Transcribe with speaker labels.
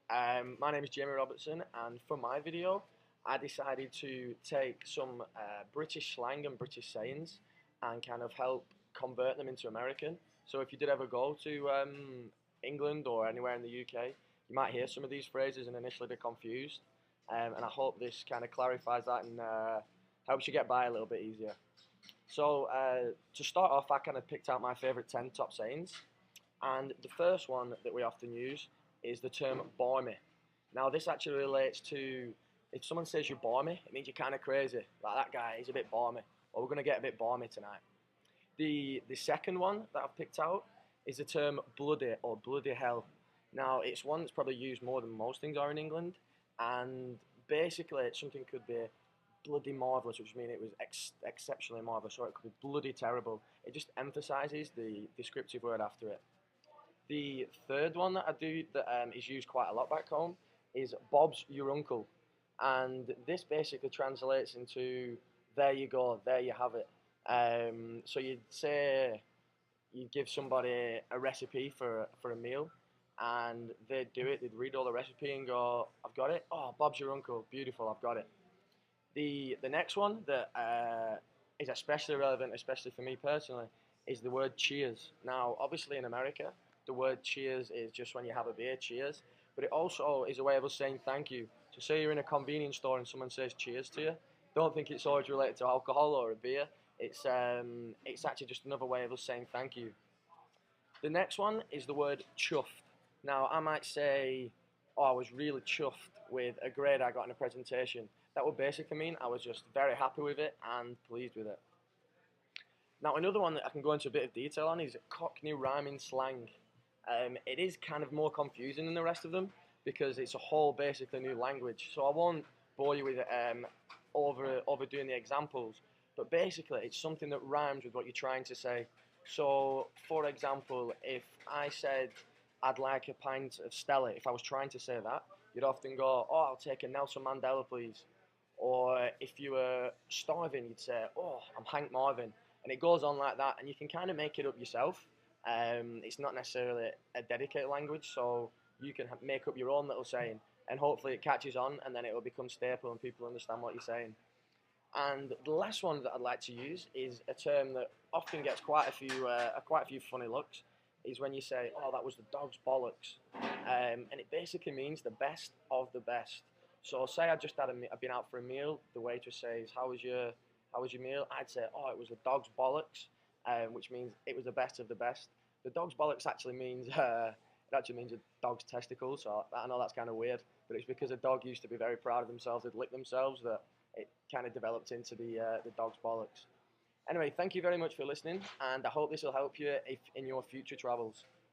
Speaker 1: My name is Jamie Robertson, and for my video, I decided to take some British slang and British sayings and kind of help convert them into American. So if you did ever go to England or anywhere in the UK, you might hear some of these phrases and initially be confused. And I hope this kind of clarifies that and helps you get by a little bit easier. So to start off, I kind of picked out my favourite 10 top sayings. And the first one that we often use is the term bore me. Now this actually relates to if someone says you bore me, it means you're kind of crazy. Like that guy, he's a bit bore me. Or we're going to get a bit bore me tonight. The second one that I've picked out is the term bloody or bloody hell. Now it's one that's probably used more than most things are in England. And basically something could be bloody marvellous, which means it was exceptionally marvellous, or it could be bloody terrible. It just emphasises the descriptive word after it. The third one that I do that is used quite a lot back home is Bob's your uncle. And this basically translates into there you go, there you have it. So you'd say, you'd give somebody a recipe for a meal and they'd do it, they'd read all the recipe and go, I've got it, oh, Bob's your uncle, beautiful, I've got it. The next one that is especially relevant, especially for me personally, is the word cheers. Now, obviously in America, the word cheers is just when you have a beer, cheers. But it also is a way of us saying thank you. So say you're in a convenience store and someone says cheers to you. Don't think it's always related to alcohol or a beer. It's actually just another way of us saying thank you. The next one is the word chuffed. Now, I might say, oh, I was really chuffed with a grade I got in a presentation. That would basically mean I was just very happy with it and pleased with it. Now, another one that I can go into a bit of detail on is Cockney rhyming slang. It is kind of more confusing than the rest of them because it's a whole basically new language. So I won't bore you with overdoing the examples, but basically it's something that rhymes with what you're trying to say. So, for example, if I said I'd like a pint of Stella, if I was trying to say that, you'd often go, oh, I'll take a Nelson Mandela, please. Or if you were starving, you'd say, oh, I'm Hank Marvin. And it goes on like that, and you can kind of make it up yourself. It's not necessarily a dedicated language, so you can make up your own little saying, and hopefully it catches on, and then it will become staple, and people understand what you're saying. And the last one that I'd like to use is a term that often gets quite a few funny looks. Is when you say, "Oh, that was the dog's bollocks," and it basically means the best of the best. So, say I just I've been out for a meal. The waitress says, "How was your meal?" I'd say, "Oh, it was the dog's bollocks," which means it was the best of the best. The dog's bollocks actually means a dog's testicles. So I know that's kind of weird, but it's because a dog used to be very proud of themselves, they'd lick themselves, that it kind of developed into the dog's bollocks. Anyway, thank you very much for listening, and I hope this will help you in your future travels.